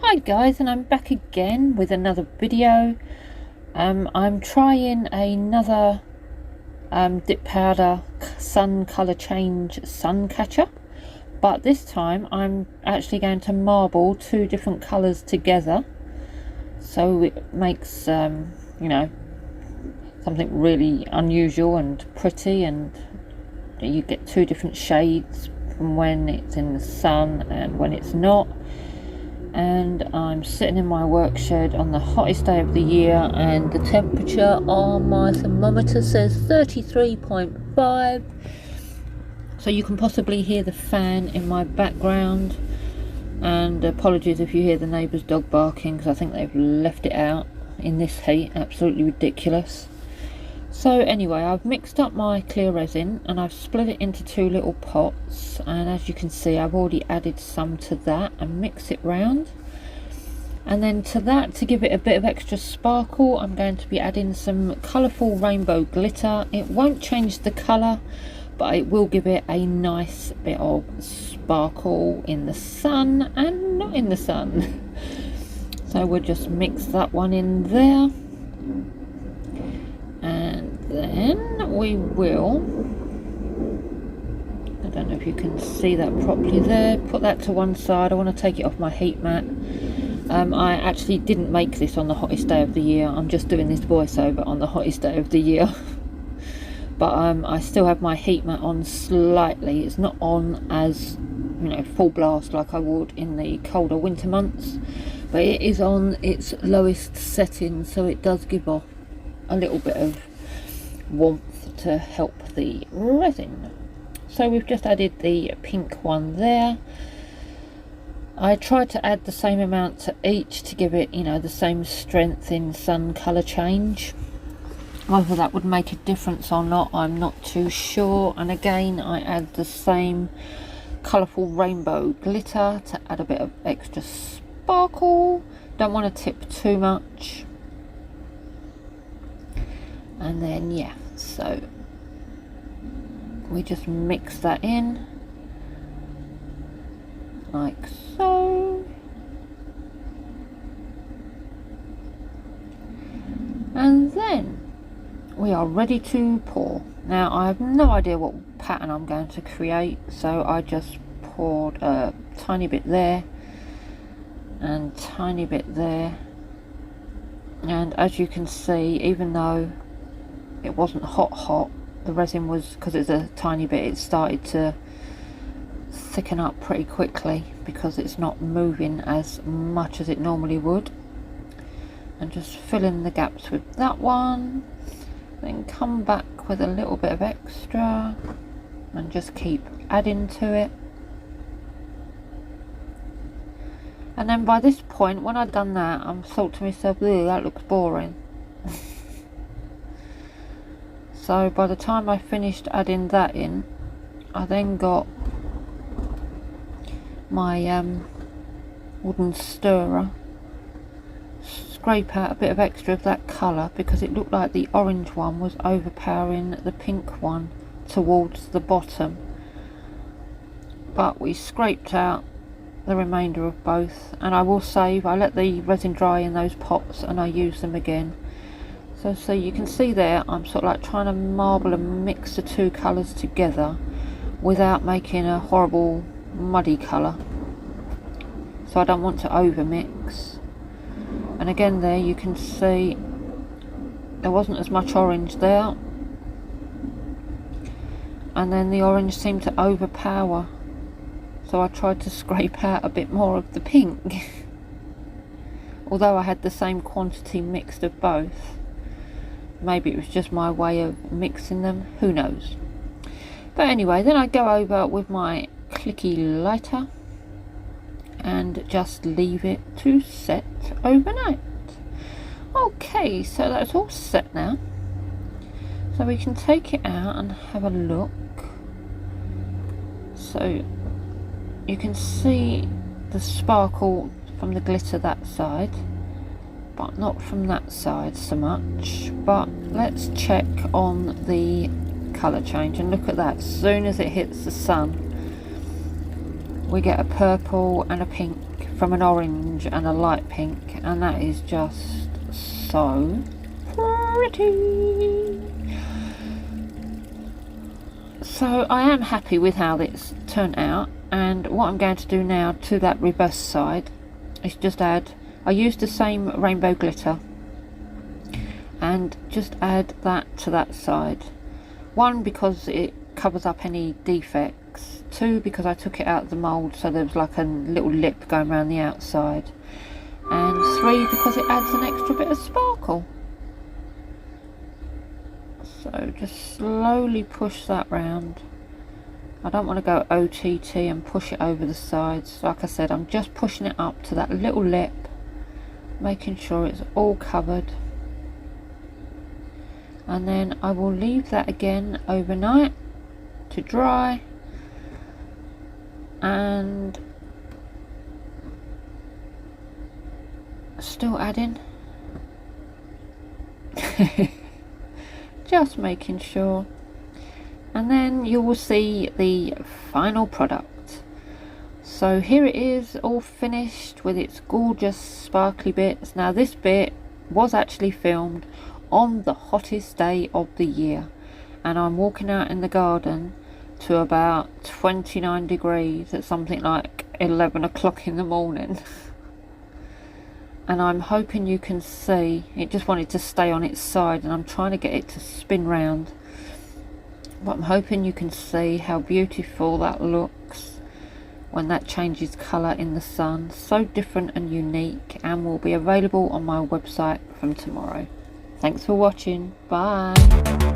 Hi guys, and I'm back again with another video. I'm trying another dip powder sun colour change sun catcher, but this time I'm actually going to marble two different colours together, so it makes you know, something really unusual and pretty, and you get two different shades from when it's in the sun and when it's not. And I'm sitting in my work shed on the hottest day of the year, and the temperature on my thermometer says 33.5, so you can possibly hear the fan in my background. And apologies if you hear the neighbour's dog barking, because I think they've left it out in this heat. Absolutely ridiculous. So anyway, I've mixed up my clear resin and I've split it into two little pots, and as you can see I've already added some to that and mix it round. And then to that, to give it a bit of extra sparkle, I'm going to be adding some colourful rainbow glitter. It won't change the colour, but it will give it a nice bit of sparkle in the sun and not in the sun. So we'll just mix that one in there. And then we will, I don't know if you can see that properly there, put that to one side. I want to take it off my heat mat. I actually didn't make this on the hottest day of the year. I'm just doing this voiceover on the hottest day of the year. But I still have my heat mat on slightly. It's not on as, you know, full blast like I would in the colder winter months, but it is on its lowest setting, so it does give off a little bit of warmth to help the resin. So we've just added the pink one there. I tried to add the same amount to each to give it, you know, the same strength in sun colour change. Whether that would make a difference or not, I'm not too sure. And again, I add the same colourful rainbow glitter to add a bit of extra sparkle. Don't want to tip too much. And then yeah, so we just mix that in like so, and then we are ready to pour. Now I have no idea what pattern I'm going to create, so I just poured a tiny bit there and tiny bit there. And as you can see, even though it wasn't hot, the resin was, because it's a tiny bit, it started to thicken up pretty quickly because it's not moving as much as it normally would. And just fill in the gaps with that one, then come back with a little bit of extra and just keep adding to it. And then by this point, when I'd done that, I'm thought to myself, "Ooh, that looks boring." So by the time I finished adding that in, I then got my wooden stirrer, scrape out a bit of extra of that colour, because it looked like the orange one was overpowering the pink one towards the bottom. But we scraped out the remainder of both, and I will save, I let the resin dry in those pots and I use them again. So you can see there, I'm sort of like trying to marble and mix the two colours together without making a horrible muddy colour. So I don't want to over mix. And again there you can see there wasn't as much orange there, and then the orange seemed to overpower, so I tried to scrape out a bit more of the pink. Although I had the same quantity mixed of both. Maybe it was just my way of mixing them, who knows. But anyway, then I go over with my clicky lighter and just leave it to set overnight. Okay, so that's all set now, so we can take it out and have a look. So you can see the sparkle from the glitter that side, but not from that side so much. But let's check on the colour change, and look at that, as soon as it hits the sun we get a purple and a pink from an orange and a light pink, and that is just so pretty. So I am happy with how it's turned out, and what I'm going to do now to that reverse side is just add, I used the same rainbow glitter, and just add that to that side. One, because it covers up any defects. Two, because I took it out of the mould, so there was like a little lip going around the outside. And three, because it adds an extra bit of sparkle. So just slowly push that round. I don't want to go OTT and push it over the sides. Like I said, I'm just pushing it up to that little lip, making sure it's all covered. And then I will leave that again overnight to dry, and still adding, just making sure, and then you will see the final product. So here it is, all finished with its gorgeous sparkly bits. Now this bit was actually filmed on the hottest day of the year, and I'm walking out in the garden to about 29 degrees at something like 11 o'clock in the morning. And I'm hoping you can see, it just wanted to stay on its side, and I'm trying to get it to spin round, but I'm hoping you can see how beautiful that looks when that changes colour in the sun. So different and unique, and will be available on my website from tomorrow. Thanks for watching. Bye.